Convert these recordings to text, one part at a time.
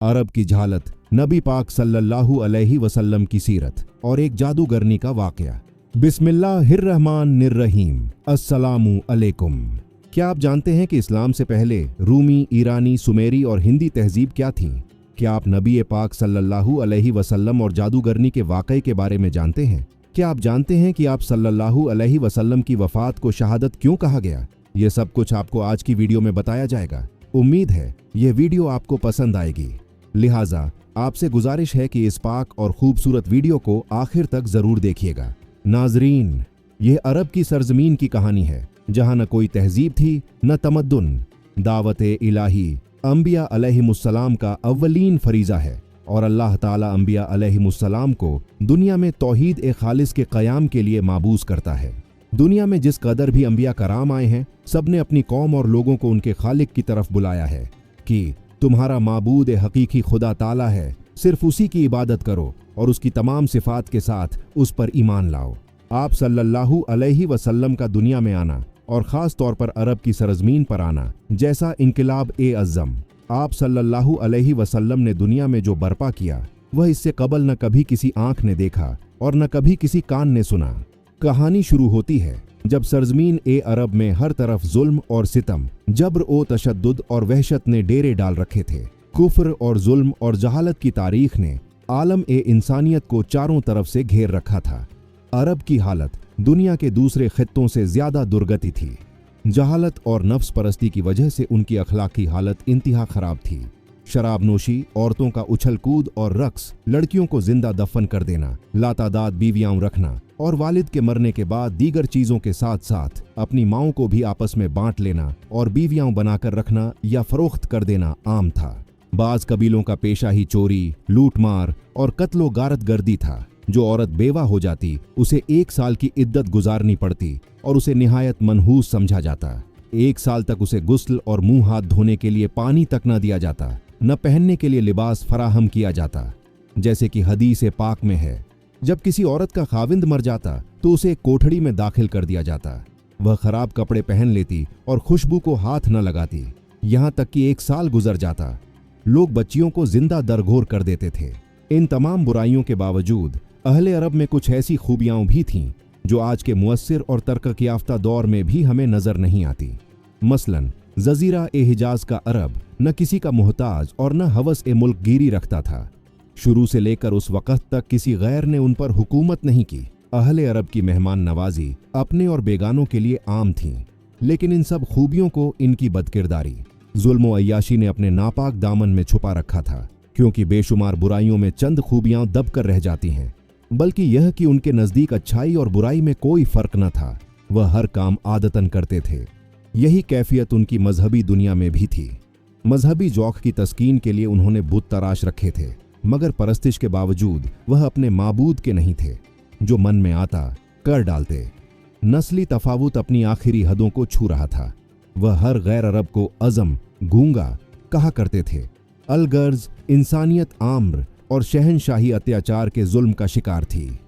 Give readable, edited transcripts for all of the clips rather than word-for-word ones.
अरब की झालत, नबी पाक सल्लल्लाहु अलैहि वसल्लम की सीरत और एक जादूगरनी का वाकया। बिस्मिल्लाहिर्रहमानिर्रहीम। अस्सलामु अलैकुम। क्या आप जानते हैं कि इस्लाम से पहले रूमी, ईरानी, सुमेरी और हिंदी तहजीब क्या थीं? क्या आप नबी पाक सल्लल्लाहु अलैहि वसल्लम और जादूगरनी के वाकये के बारे में जानते हैं? क्या आप जानते हैं कि आप सल्लल्लाहु अलैहि वसल्लम की वफात को शहादत क्यों कहा गया? ये सब कुछ आपको आज की वीडियो में बताया जाएगा। उम्मीद है ये वीडियो आपको पसंद आएगी, लिहाजा आपसे गुजारिश है कि इस पाक और खूबसूरत वीडियो को आखिर तक जरूर देखिएगा। नाजरीन, यह अरब की सरजमीन की कहानी है जहां न कोई तहजीब थी न तमद्दुन। दावत-ए इलाही अंबिया अलैहिमुस्सलाम का अव्वलीन फरीजा है और अल्लाह ताला अंबिया अलैहिमुस्सलाम को दुनिया में तौहीद ए खालिस के क़याम के लिए माबूस करता है। दुनिया में जिस कदर भी अंबिया कराम आए हैं, सब ने अपनी कौम और लोगों को उनके खालिक की तरफ बुलाया है कि तुम्हारा माबूद हकीकी खुदा ताला है, सिर्फ उसी की इबादत करो और उसकी तमाम सिफात के साथ उस पर ईमान लाओ। आप सल्लल्लाहु अलैहि वसल्लम का दुनिया में आना और ख़ास तौर पर अरब की सरजमीन पर आना जैसा इनकलाब ए अज़्ज़म आप सल्लल्लाहु अलैहि वसल्लम ने दुनिया में जो बर्पा किया, वह इससे कबल न कभी किसी आंख ने देखा और न कभी किसी कान ने सुना। कहानी शुरू होती है जब सरजमीन ए अरब में हर तरफ जुल्म और सितम, जब्र ओ तशद्दुद और वहशत ने डेरे डाल रखे थे। कुफ्र और जुल्म और जहालत की तारीख ने आलम ए इंसानियत को चारों तरफ से घेर रखा था। अरब की हालत दुनिया के दूसरे खित्तों से ज्यादा दुर्गति थी। जहालत और नफ्स परस्ती की वजह से उनकी अखलाकी हालत इंतहा खराब थी। शराब नोशी, औरतों का उछल कूद और रक्स, लड़कियों को जिंदा दफन कर देना, लातादाद बीवियां रखना और वालिद के मरने के बाद दीगर चीजों के साथ साथ अपनी माओं को भी आपस में बांट लेना और बीवियां बनाकर रखना या फरोख्त कर देना आम था। बाज कबीलों का पेशा ही चोरी, लूटमार और कत्लो गारत गर्दी था। जो औरत बेवा हो जाती उसे 1 साल की इद्दत गुजारनी पड़ती और उसे निहायत मनहूस समझा जाता। 1 साल तक उसे गुस्ल और मुंह हाथ धोने के लिए पानी तक न दिया जाता, न पहनने के लिए लिबास फराहम किया जाता। जैसे कि हदीस पाक में है, जब किसी औरत का खाविंद मर जाता तो उसे एक कोठड़ी में दाखिल कर दिया जाता। वह खराब कपड़े पहन लेती और खुशबू को हाथ न लगाती। यहाँ तक कि 1 साल गुजर जाता। लोग बच्चियों को जिंदा दरगोर कर देते थे। इन तमाम बुराइयों के बावजूद अहले अरब में कुछ ऐसी खूबियां भी थीं जो आज के मुअस्सिर और तरक्की याफ्ता दौर में भी हमें नजर नहीं आती। मसलन जजीरा ए हिजाज का अरब न किसी का मोहताज और न हवस ए मुल्क गिरी रखता था। शुरू से लेकर उस वक़्त तक किसी गैर ने उन पर हुकूमत नहीं की। अहले अरब की मेहमान नवाजी अपने और बेगानों के लिए आम थी, लेकिन इन सब खूबियों को इनकी बदकिरदारी, जुल्म व अय्याशी ने अपने नापाक दामन में छुपा रखा था। क्योंकि बेशुमार बुराइयों में चंद खूबियां दब कर रह जाती हैं, बल्कि यह कि उनके नज़दीक अच्छाई और बुराई में कोई फर्क न था। वह हर काम आदतन करते थे। यही कैफियत उनकी मजहबी दुनिया में भी थी। मजहबी जौक की तस्कीन के लिए उन्होंने बुत तराश रखे थे, मगर परस्तिश के बावजूद वह अपने माबूद के नहीं थे। जो मन में आता कर डालते। नस्ली तफावुत अपनी आखिरी हदों को छू रहा था। वह हर गैर अरब को अज़म, गूंगा कहा करते थे। अलगर्ज इंसानियत आम्र और शहनशाही अत्याचार के जुल्म का शिकार थी।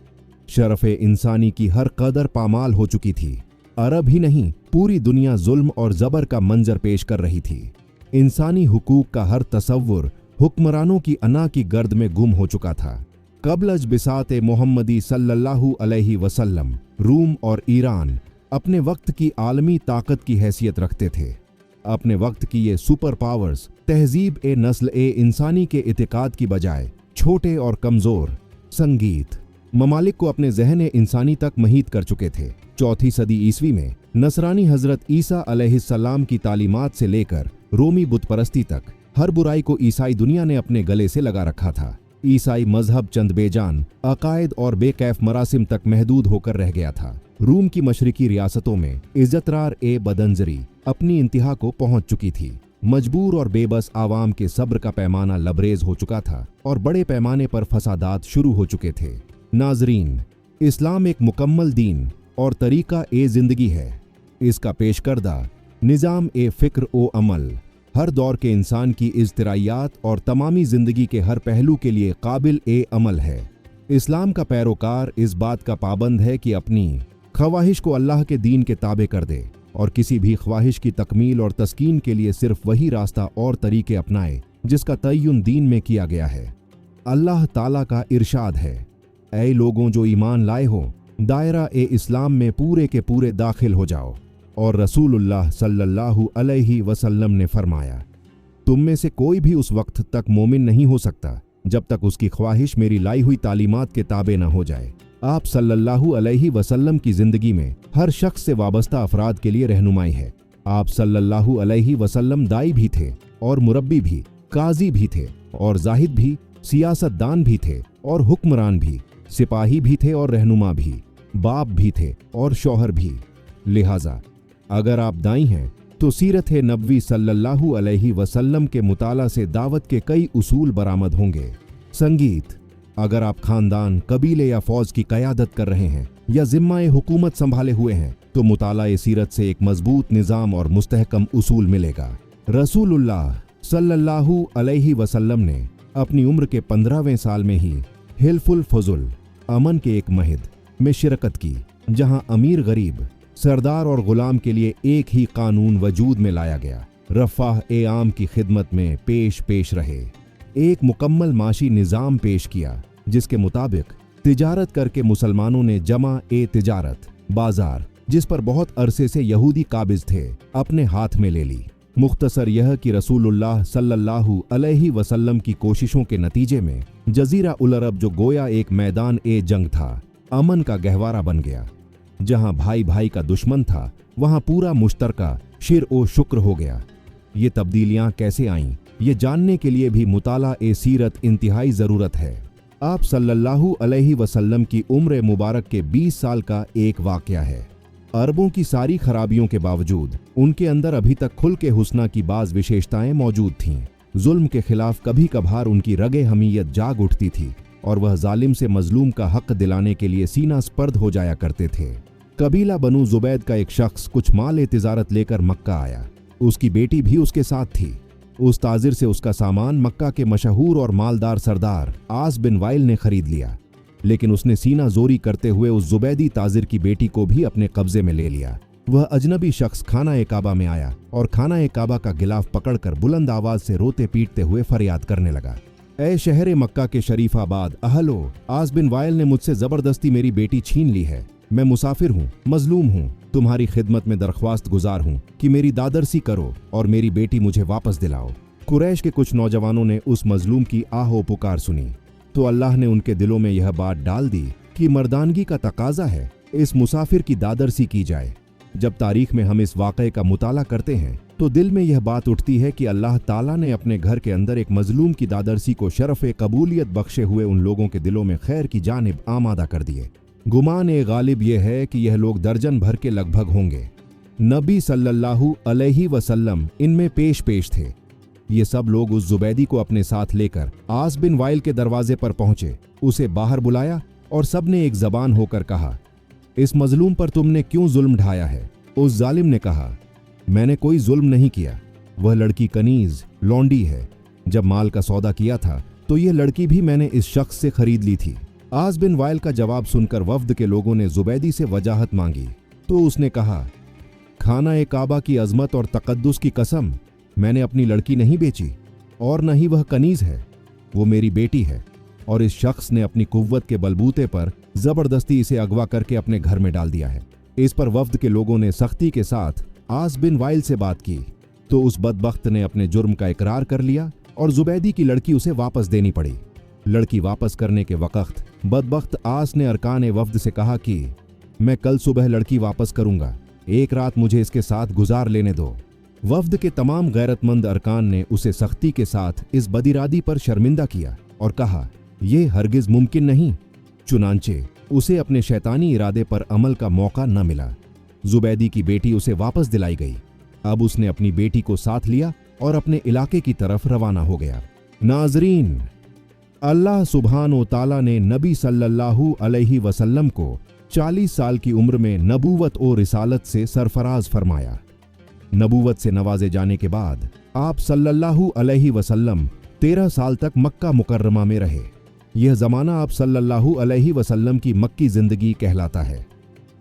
शरफ़े इंसानी की हर कदर पामाल हो चुकी थी। अरब ही नहीं, पूरी दुनिया जुल्म और जबर का मंजर पेश कर रही थी। इंसानी हुकूक का हर तसव्वुर हुक्मरानों की अना की गर्द में गुम हो चुका था। क़ब्ल बिसात मोहम्मदी सल्लल्लाहु अलैहि वसल्लम रूम और ईरान अपने वक्त की आलमी ताकत की हैसियत रखते थे। अपने वक्त की ये सुपर पावर्स तहजीब ए नस्ल ए इंसानी के इतिकाद की बजाय छोटे और कमज़ोर संगीत ममालिक को अपने जहन इंसानी तक महीद कर चुके थे। 4वीं सदी ईस्वी में नसरानी हजरत ईसा अलैहिस्सलाम की तालीमात से लेकर रोमी बुत परस्ती तक हर बुराई को ईसाई दुनिया ने अपने गले से लगा रखा था। ईसाई मजहब चंद बेजान अकायद और बेकैफ मरासिम तक महदूद होकर रह गया था। रूम की मशरिकी रियासतों में इज्जतरार ए बदंजरी अपनी इंतहा को पहुंच चुकी थी। मजबूर और बेबस आवाम के सब्र का पैमाना लबरेज हो चुका था और बड़े पैमाने पर फसादात शुरू हो चुके थे। नाजरीन, इस्लाम एक मुकम्मल दीन और तरीका ए जिंदगी है। इसका पेश करदा निज़ाम ए फ़िक्र ओ अमल हर दौर के इंसान की इज़्तिराइयात और तमामी ज़िंदगी के हर पहलू के लिए काबिल ए अमल है। इस्लाम का पैरोकार इस बात का पाबंद है कि अपनी ख्वाहिश को अल्लाह के दीन के ताबे कर दे और किसी भी ख्वाहिश की तकमील और तस्कीन के लिए सिर्फ वही रास्ता और तरीके अपनाए जिसका तय्युन दीन में किया गया है। अल्लाह ताला का इरशाद है, ऐ लोगों जो ईमान लाए हो, दायरा ए इस्लाम में पूरे के पूरे दाखिल हो जाओ। और रसूलुल्लाह सल्लल्लाहु अलैहि वसल्लम ने फरमाया, तुम में से कोई भी उस वक्त तक मोमिन नहीं हो सकता जब तक उसकी ख्वाहिश मेरी लाई हुई तालीमात के ताबे न हो जाए। आप सल्लल्लाहु अलैहि वसल्लम की जिंदगी में हर शख्स से वाबस्ता अफराद के लिए रहनुमाई है। आप सल्लल्लाहु अलैहि वसल्लम दाई भी थे और मुरब्बी भी, काजी भी थे और जाहिद भी, सियासतदान भी थे और हुक्मरान भी, सिपाही भी थे और रहनुमा भी, बाप भी थे और शौहर भी। लिहाजा अगर आप दाई हैं तो सीरत नबवी सल्लल्लाहु अलैहि वसल्लम के मुताला से दावत के कई उसूल बरामद होंगे। संगीत, अगर आप खानदान, कबीले या फौज की क़यादत कर रहे हैं या ज़िम्मा-ए हुकूमत संभाले हुए हैं तो मुताला सीरत से एक मजबूत निज़ाम और मुस्तहकम उसूल मिलेगा। रसूलुल्लाह सल्लल्लाहु अलैहि वसल्लम ने अपनी उम्र के 15वें साल में ही हिल्फुल फजुल, अमन के एक महद में शिरकत की, जहां अमीर गरीब, सरदार और गुलाम के लिए एक ही कानून वजूद में लाया गया। रफ़ाह ए आम की खिदमत में पेश रहे। एक मुकम्मल माशी निज़ाम पेश किया जिसके मुताबिक तिजारत करके मुसलमानों ने जमा ए तिजारत, बाजार, जिस पर बहुत अरसे से यहूदी काबिज थे, अपने हाथ में ले ली। मुख्तसर यह कि रसूलुल्लाह सल्लल्लाहु अलैहि वसल्लम की कोशिशों के नतीजे में जजीरा उल अरब, जो गोया एक मैदान ए जंग था, अमन का गहवारा बन गया। जहां भाई भाई का दुश्मन था वहां पूरा मुश्तरका शिर ओ शुक्र हो गया। ये तब्दीलियां कैसे आईं, ये जानने के लिए भी मुताला ए सीरत इंतहाई ज़रूरत है। आप सल्लल्लाहु अलैहि वसल्लम की उम्र मुबारक के 20 साल का एक वाक़या है। अरबों की सारी खराबियों के बावजूद उनके अंदर अभी तक खुल के हुस्ना की बाज़ विशेषताएं मौजूद थीं। जुल्म के खिलाफ कभी कभार उनकी रगे हमीयत जाग उठती थी और वह जालिम से मजलूम का हक दिलाने के लिए सीना स्पर्द हो जाया करते थे। कबीला बनु जुबैद का एक शख्स कुछ माल तिजारत लेकर मक्का आया। उसकी बेटी भी उसके साथ थी। उस ताजिर से उसका सामान मक्का के मशहूर और मालदार सरदार आस बिन वाइल ने खरीद लिया, लेकिन उसने सीना जोरी करते हुए उस जुबैदी ताजिर की बेटी को भी अपने कब्जे में ले लिया। वह अजनबी शख्स खाना ए काबा में आया और खाना ए काबा का गिलाफ पकड़कर बुलंद आवाज से रोते पीटते हुए फरियाद करने लगा, ऐ शहर मक्का के शरीफाबाद अहलो, आस बिन वाइल ने मुझसे जबरदस्ती मेरी बेटी छीन ली है। मैं मुसाफिर हूँ, मजलूम हूँ, तुम्हारी खिदमत में दरख्वास्त गुजार हूँ कि मेरी दादरसी करो और मेरी बेटी मुझे वापस दिलाओ। कुरैश के कुछ नौजवानों ने उस मजलूम की आहो पुकार सुनी तो अल्लाह ने उनके दिलों में यह बात डाल दी कि मर्दानगी का तकाजा है इस मुसाफिर की दादरसी की जाए। जब तारीख में हम इस वाक़े का मुताला करते हैं तो दिल में यह बात उठती है कि अल्लाह ताला ने अपने घर के अंदर एक मजलूम की दादरसी को शरफ़ कबूलियत बख्शे हुए उन लोगों के दिलों में खैर की जानिब आमादा कर दिए। गुमान ए गालिब यह है कि यह लोग दर्जन भर के लगभग होंगे। नबी सल्लल्लाहु अलैहि वसल्लम इनमें पेश थे। ये सब लोग उस जुबैदी को अपने साथ लेकर आस बिन वाइल के दरवाजे पर पहुंचे, उसे बाहर बुलाया और सबने एक जबान होकर कहा, इस मजलूम पर तुमने क्यों जुल्म ढाया है? उस जालिम ने कहा, मैंने कोई जुल्म नहीं किया, वह लड़की कनीज लौंडी है। जब माल का सौदा किया था तो यह लड़की भी मैंने इस शख्स से खरीद ली थी। आस बिन वाइल का जवाब सुनकर वफ्द के लोगों ने जुबैदी से वजाहत मांगी तो उसने कहा, खाना ए काबा की अजमत और तकद्दुस की कसम, मैंने अपनी लड़की नहीं बेची और न ही वह कनीज है, वो मेरी बेटी है और इस शख्स ने अपनी कुव्वत के बलबूते पर जबरदस्ती इसे अगवा करके अपने घर में डाल दिया है। इस पर वफ्द के लोगों ने सख्ती के साथ आस बिन वाइल से बात की तो उस बदबख्त ने अपने जुर्म का इकरार कर लिया और जुबैदी की लड़की उसे वापस देनी पड़ी। लड़की वापस करने के वक्त बदबख्त आस ने अरकान वफ्द से कहा कि मैं कल सुबह लड़की वापस करूंगा, एक रात मुझे इसके साथ गुजार लेने दो। वफ्द के तमाम गैरतमंद अरकान ने उसे सख्ती के साथ इस बदिरादी पर शर्मिंदा किया और कहा, यह हरगिज मुमकिन नहीं। चुनांचे उसे अपने शैतानी इरादे पर अमल का मौका न मिला। जुबैदी की बेटी उसे वापस दिलाई गई। अब उसने अपनी बेटी को साथ लिया और अपने इलाके की तरफ रवाना हो गया। नाजरीन, अल्लाह सुब्हान व ताला ने नबी सल्लल्लाहु अलैहि वसल्लम को 40 साल की उम्र में नबूवत और रिसालत से सरफराज फरमाया। नबूवत से नवाजे जाने के बाद आप सल्लल्लाहु अलैहि वसल्लम 13 साल तक मक्का मुकर्रमा में रहे। यह ज़माना आप सल्लल्लाहु अलैहि वसल्लम की मक्की ज़िंदगी कहलाता है।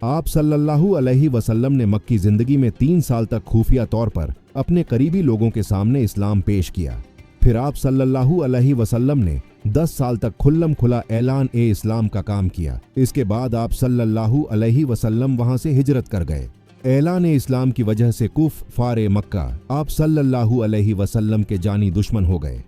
आप सल्लल्लाहु अलैहि वसल्लम ने मक्की ज़िंदगी में 3 साल तक खुफिया तौर पर अपने करीबी लोगों के सामने इस्लाम पेश किया। फिर आप सल्लल्लाहु अलैहि वसल्लम ने 10 साल तक खुल्लम खुला ऐलान ए इस्लाम का काम किया। इसके बाद आप सल्लल्लाहु अलैहि वसल्लम वहां से हिजरत कर गए। ऐलान ए इस्लाम की वजह से कुफ़ार मक्का आप सल्लल्लाहु अलैहि वसल्लम के जानी दुश्मन हो गए।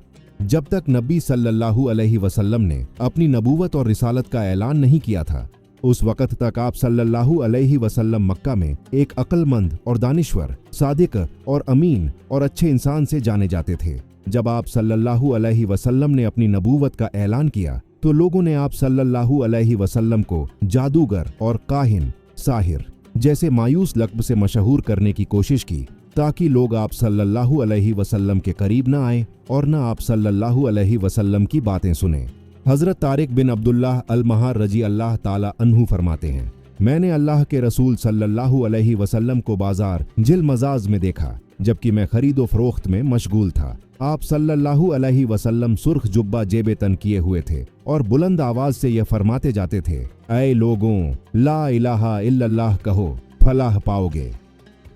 जब तक नबी सल्लल्लाहु अलैहि वसल्लम ने अपनी नबूवत और रिसालत का ऐलान नहीं किया था, उस वक़्त तक आप सल्लल्लाहु अलैहि वसल्लम मक्का में एक अक्लमंद और दानिश्वर, सादिक और अमीन और अच्छे इंसान से जाने जाते थे। जब आप सल्लल्लाहु अलैहि वसल्लम ने अपनी नबूवत का ऐलान किया तो लोगों ने आप सल्लल्लाहु अलैहि वसल्लम को जादूगर और काहिन, साहिर जैसे मायूस लक़्ब से मशहूर करने की कोशिश की, ताकि लोग आप सल्लल्लाहु अलैहि वसल्लम के करीब न आए और न आप सल्लल्लाहु अलैहि वसल्लम की बातें सुने। हज़रत तारिक बिन अब्दुल्लाह अल-महार रजी अल्लाह ताला अन्हु फरमाते हैं, मैंने अल्लाह के रसूल सल्लल्लाहु अलैहि वसल्लम को बाजार जिल मजाज में देखा, जबकि मैं खरीदो फरोख्त में मशगूल था। आप सल्लल्लाहु अलैहि वसल्लम सुर्ख जुब्बा जेबे तन किए हुए थे और बुलंद आवाज से यह फरमाते जाते थे, ऐ लोगों, ला इलाहा इल्लल्लाह कहो, फलाह पाओगे।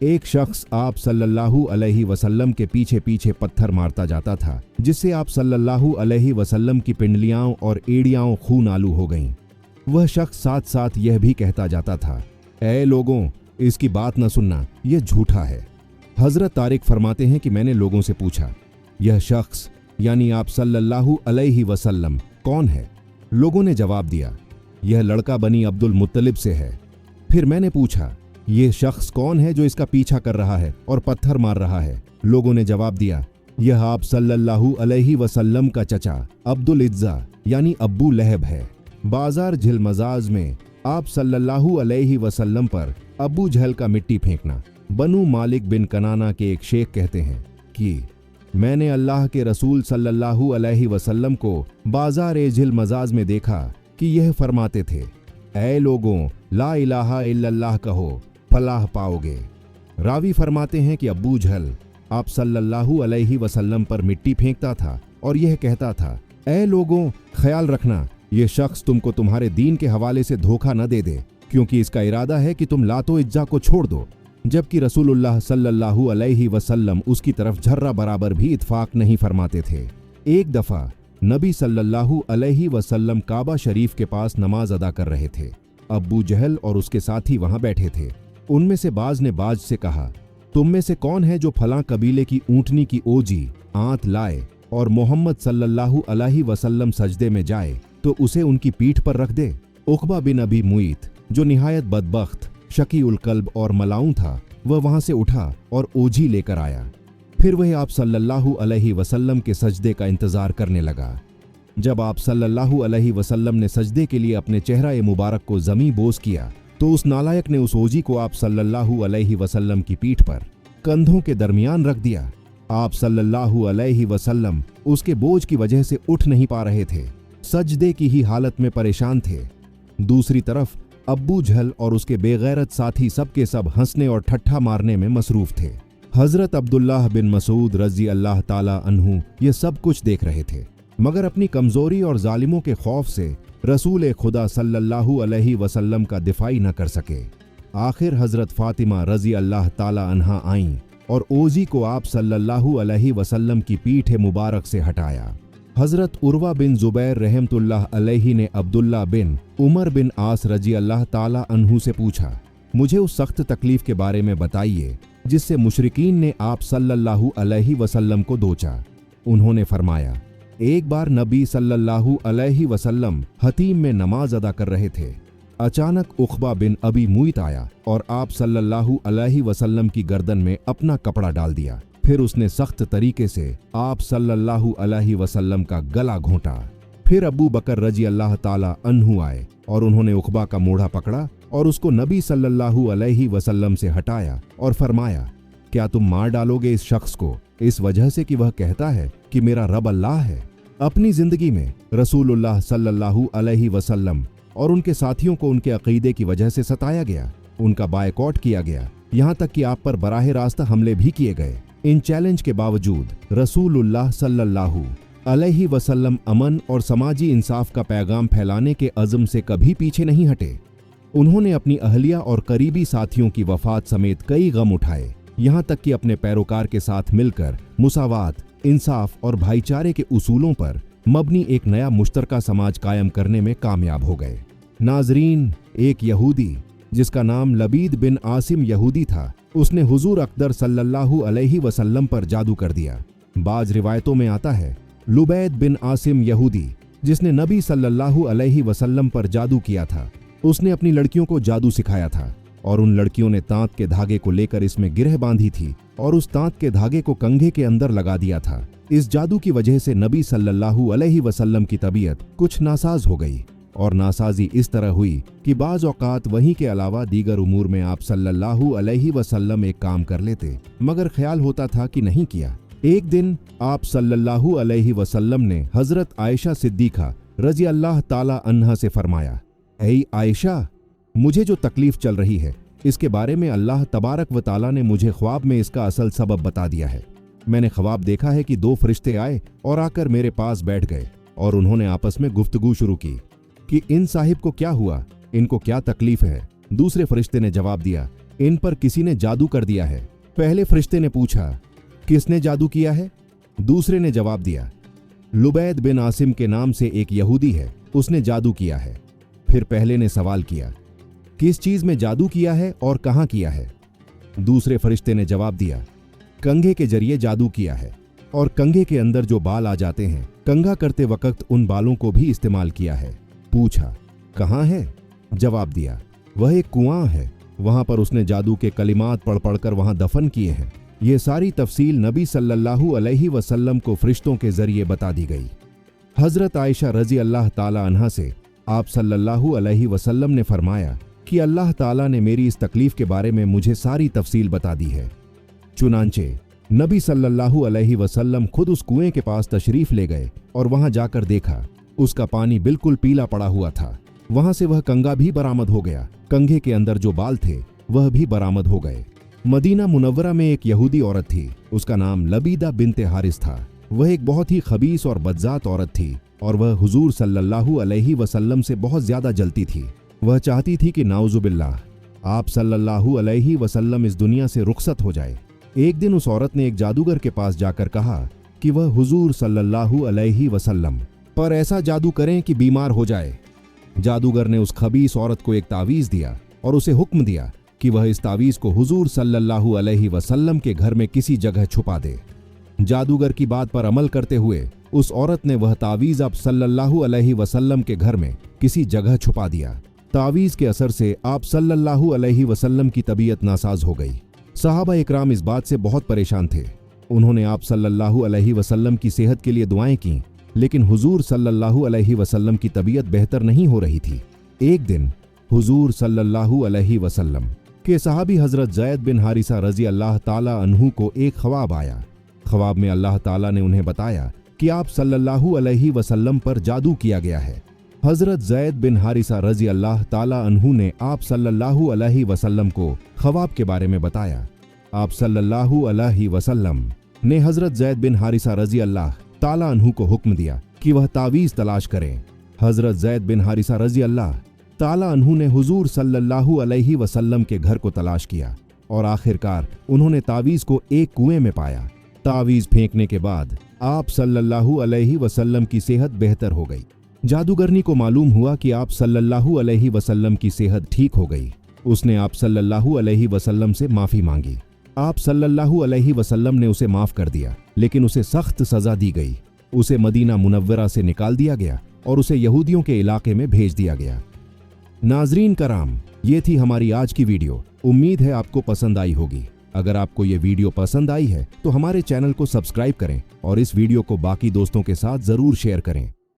एक शख्स आप सल्लल्लाहु अलैहि वसल्लम के पीछे पीछे पत्थर मारता जाता था, जिससे आप सल्लल्लाहु अलैहि वसल्लम की पिंडलियां और एड़ियां खून आलू हो गईं। वह शख्स साथ साथ यह भी कहता जाता था, ऐ लोगों, इसकी बात न सुनना, यह झूठा है। हजरत तारिक फरमाते हैं कि मैंने लोगों से पूछा, यह शख्स यानी आप सल्लल्लाहु अलैहि वसल्लम कौन है? लोगों ने जवाब दिया, यह लड़का बनी अब्दुल मुत्तलिब से है। फिर मैंने पूछा, यह शख्स कौन है जो इसका पीछा कर रहा है और पत्थर मार रहा है? लोगों ने जवाब दिया, यह आप सल्लल्लाहु अलैहि वसल्लम का चचा अब्दुल इज्जा यानी अब्बू लहब है। बाजार झिल मजाज में आप सल्लल्लाहु अलैहि वसल्लम पर अब्बू जहल का मिट्टी फेंकना। बनु मालिक बिन कनाना के एक शेख कहते हैं कि मैंने अल्लाह के रसूल सल्लल्लाहु अलैहि वसल्लम को बाजार ए झिल मजाज में देखा कि यह फरमाते थे, ऐ लोगों, ला इलाहा इल्लल्लाह कहो, फलाह पाओगे। रावी फरमाते हैं कि अब्बू जहल आप सल्लल्लाहु अलैहि वसल्लम पर मिट्टी फेंकता था और यह कहता था, ऐ लोगों, ख्याल रखना, यह शख्स तुमको तुम्हारे दीन के हवाले से धोखा न दे दे, क्योंकि इसका इरादा है कि तुम लातो इज्जा को छोड़ दो। जबकि रसूलुल्लाह सल्लल्लाहु अलैहि वसल्लम उसकी तरफ झर्रा बराबर भी इत्फाक नहीं फरमाते थे। एक दफा नबी सल्लल्लाहु अलैहि वसल्लम काबा शरीफ के पास नमाज अदा कर रहे थे। अब्बू जहल और उसके साथी वहां बैठे थे। उनमें से बाज ने बाज से कहा, तुम में से कौन है जो फलां कबीले की ऊंटनी की ओजी आंत लाए और मोहम्मद सल्लल्लाहु अलैहि वसल्लम सजदे में जाए तो उसे उनकी पीठ पर रख दे। उक़बा बिन अबी मुईत, जो निहायत बदबख्त, शकी उल कल्ब और मलाऊं था, वह वहां से उठा और ओझी लेकर आया। फिर वह आप सल्लल्लाहु अलैहि वसल्लम के सजदे का इंतजार करने लगा। जब आप सल्लल्लाहु अलैहि वसल्लम ने सजदे के लिए अपने चेहरा मुबारक को ज़मीं बोस किया तो उस नालायक ने उस ओझी को आप सल्लल्लाहु अलैहि वसल्लम की पीठ पर कंधों के दरमियान रख दिया। आप सल्लल्लाहु अलैहि वसल्लम उसके बोझ की वजह से उठ नहीं पा रहे थे, सजदे की ही हालत में परेशान थे। दूसरी तरफ अब्बू जहल और उसके बेगैरत साथी सब के सब हंसने और ठट्ठा मारने में मसरूफ थे। हजरत अब्दुल्लाह बिन मसूद रजी अल्लाह ताला अन्हु ये सब कुछ देख रहे थे, मगर अपनी कमजोरी और जालिमों के खौफ से रसूल खुदा सल्लल्लाहु अलैहि वसल्लम का दिफाई न कर सके। आखिर हजरत फातिमा रजी अल्लाह ताला अन्हा आईं और ओजी को आप सल्लल्लाहु अलैहि वसल्लम की पीठ मुबारक से हटाया। हजरत उर्वा बिन जुबैर रहमतुल्लाह अलैहि ने अब्दुल्ला बिन उमर बिन आस रजी अल्लाह ताला अन्हु से पूछा, मुझे उस सख्त तकलीफ के बारे में बताइए जिससे मुशरिकीन ने आप सल्लल्लाहु अलैहि वसल्लम को दोचा। उन्होंने फरमाया, एक बार नबी सल्लल्लाहु अलैहि वसल्लम हतीम में नमाज अदा कर रहे थे। अचानक उक़बा बिन अबी मुईत आया और आप सल्लल्लाहु अलैहि वसल्लम की गर्दन में अपना कपड़ा डाल दिया। फिर उसने सख्त तरीके से आप सल्लल्लाहु अलैहि वसल्लम का गला घोंटा। फिर अबू बकर रजी अल्लाह ताला अन्हु आए और उन्होंने उक़बा का मोढ़ा पकड़ा और उसको नबी सल्लल्लाहु अलैहि वसल्लम से हटाया और फरमाया, क्या तुम मार डालोगे इस शख्स को इस वजह से कि वह कहता है कि मेरा रब अल्लाह है? अपनी जिंदगी में रसूलुल्लाह सल्लल्लाहु अलैहि वसल्लम और उनके साथियों को उनके अकीदे की वजह से सताया गया, उनका बायकॉट किया गया, यहाँ तक कि आप पर बराह रास्त हमले भी किए गए। इन चैलेंज के बावजूद रसूलुल्लाह सल्लल्लाहु अलैहि वसल्लम अमन और समाजी इंसाफ का पैगाम फैलाने के अज़्म से कभी पीछे नहीं हटे। उन्होंने अपनी अहलिया और करीबी साथियों की वफात समेत कई गम उठाए, यहाँ तक कि अपने पैरोकार के साथ मिलकर मुसावात, इंसाफ और भाईचारे के उसूलों पर मबनी एक नया मुश्तरका समाज कायम करने में कामयाब हो गए। नाजरीन, एक यहूदी जिसका नाम लबीद बिन आसिम यहूदी था, उसने हुजूर अकदर सल्लल्लाहु अलैहि वसल्लम पर जादू कर दिया। बाज रिवायतों में आता है लुबैद बिन आसिम यहूदी, जिसने नबी सल्लल्लाहु अलैहि वसल्लम पर जादू किया था, उसने अपनी लड़कियों को जादू सिखाया था और उन लड़कियों ने तांत के धागे को लेकर इसमें गिरह बांधी थी और उस तांत के धागे को कंघे के अंदर लगा दिया था। इस जादू की वजह से नबी सल्लल्लाहु अलैहि वसल्लम की तबीयत कुछ नासाज हो गई और नासाजी इस तरह हुई कि बाज औकात वहीं के अलावा दीगर उमूर में आप सल्लल्लाहु अलैहि वसल्लम एक काम कर लेते, मगर ख्याल होता था कि नहीं किया। एक दिन आप सल्लल्लाहु अलैहि वसल्लम ने हजरत आयशा सिद्दीका रजी अल्लाह ताला अन्हा से फरमाया, ऐ आयशा, मुझे जो तकलीफ चल रही है इसके बारे में अल्लाह तबारक व ताला ने मुझे ख्वाब में इसका असल सबब बता दिया है। मैंने ख्वाब देखा है कि 2 फरिश्ते आए और आकर मेरे पास बैठ गए और उन्होंने आपस में गुफ्तगू शुरू की कि इन साहिब को क्या हुआ, इनको क्या तकलीफ है। दूसरे फरिश्ते ने जवाब दिया, इन पर किसी ने जादू कर दिया है। पहले फरिश्ते ने पूछा, किसने जादू किया है? दूसरे ने जवाब दिया, लुबैद बिन आसिम के नाम से एक यहूदी है, उसने जादू किया है। फिर पहले ने सवाल किया, किस चीज में जादू किया है और कहां किया है? दूसरे फरिश्ते ने जवाब दिया, कंघे के जरिए जादू किया है और कंघे के अंदर जो बाल आ जाते हैं, कंघा करते वक्त उन बालों को भी इस्तेमाल किया है। पूछा, कहां है? जवाब दिया, वह एक कुआं है, वहां पर उसने जादू के कलिमात पढ़ पढ़कर वहां दफन किए हैं। ये सारी तफसील नबी सल्लल्लाहु अलैहि वसल्लम को फरिश्तों के जरिए बता दी गई। हजरत आयशा रजी अल्लाह ताला अन्हा से आप सल्लल्लाहु अलैहि वसल्लम ने फरमाया कि अल्लाह ताला ने मेरी इस तकलीफ के बारे में मुझे सारी तफसील बता दी है। चुनांचे नबी सल्लल्लाहु अलैहि वसल्लम खुद उस कुएं के पास तशरीफ ले गए और वहां जाकर देखा, उसका पानी बिल्कुल पीला पड़ा हुआ था। वहां से वह कंघा भी बरामद हो गया, कंघे के अंदर जो बाल थे वह भी बरामद हो गए। मदीना मुनव्वरा में एक यहूदी औरत थी, उसका नाम लबीदा बिन्ते हारिस था। वह एक बहुत ही खबीस और बदजात औरत थी और वह हुजूर सल्लल्लाहु अलैहि वसल्लम से बहुत ज्यादा जलती थी। वह चाहती थी कि नाउजुबिल्लाह आप सल्लल्लाहु अलैहि वसल्लम इस दुनिया से रुखसत हो जाए। एक दिन उस औरत ने एक जादूगर के पास जाकर कहा कि वह हुजूर सल्लल्लाहु अलैहि वसल्लम पर ऐसा जादू करें कि बीमार हो जाए। जादूगर ने उस खबीस औरत को एक तावीज दिया और उसे हुक्म दिया कि वह इस तावीज को हुजूर सल्लल्लाहु अलैहि वसल्लम के घर में किसी जगह छुपा दे। जादूगर की बात पर अमल करते हुए उस औरत ने वह तावीज आप सल्लल्लाहु अलैहि वसल्लम के घर में किसी जगह छुपा दिया। तावीज के असर से आप सल्लल्लाहु अलैहि वसल्लम की तबीयत नासाज हो गई। सहाबा इकराम इस बात से बहुत परेशान थे। उन्होंने आप सल्लल्लाहु अलैहि वसल्लम की सेहत के लिए दुआएं की, लेकिन हुजूर सल्लल्लाहु अलैहि वसल्लम की तबीयत बेहतर नहीं हो रही थी। एक दिन हुजूर सल्लल्लाहु अलैहि वसल्लम के सहाबी हजरत ज़ैद बिन हारिसा रजी अल्लाह ताला अन्हु को एक ख्वाब आया। ख्वाब में अल्लाह ताला ने उन्हें बताया कि आप सल्लल्लाहु अलैहि वसल्लम पर जादू किया गया है। हजरत ज़ैद बिन हारिसा रजी अल्लाह ताला अन्हु ने आप सल्लल्लाहु अलैहि वसल्लम को ख्वाब के बारे में बताया। आप सल्लल्लाहु अलैहि वसल्लम ने हजरत ज़ैद बिन हारिसा रजी अल्लाह ताला अन्हु को हुक्म दिया कि वह तावीज तलाश करें। हजरत ज़ैद बिन हारिसा रजी अल्लाह ताला अन्हु ने हुजूर सल्लल्लाहु अलैहि वसल्लम के घर को तलाश किया और आखिरकार उन्होंने तावीज को एक कुएं में पाया। तावीज फेंकने के बाद आप सल्लल्लाहु अलैहि वसल्लम की सेहत बेहतर हो गई। जादूगरनी को मालूम हुआ कि आप सल्लल्लाहु अलैहि वसल्लम की सेहत ठीक हो गई। उसने आप सल्लल्लाहु अलैहि वसल्लम से माफी मांगी। आप सल्लल्लाहु अलैहि वसल्लम ने उसे माफ कर दिया, लेकिन उसे सख्त सजा दी गई। उसे मदीना मुनव्वरा से निकाल दिया गया और उसे यहूदियों के इलाके में भेज दिया गया। नाजरीन कराम, ये थी हमारी आज की वीडियो। उम्मीद है आपको पसंद आई होगी। अगर आपको ये वीडियो पसंद आई है तो हमारे चैनल को सब्सक्राइब करें और इस वीडियो को बाकी दोस्तों के साथ जरूर शेयर करें।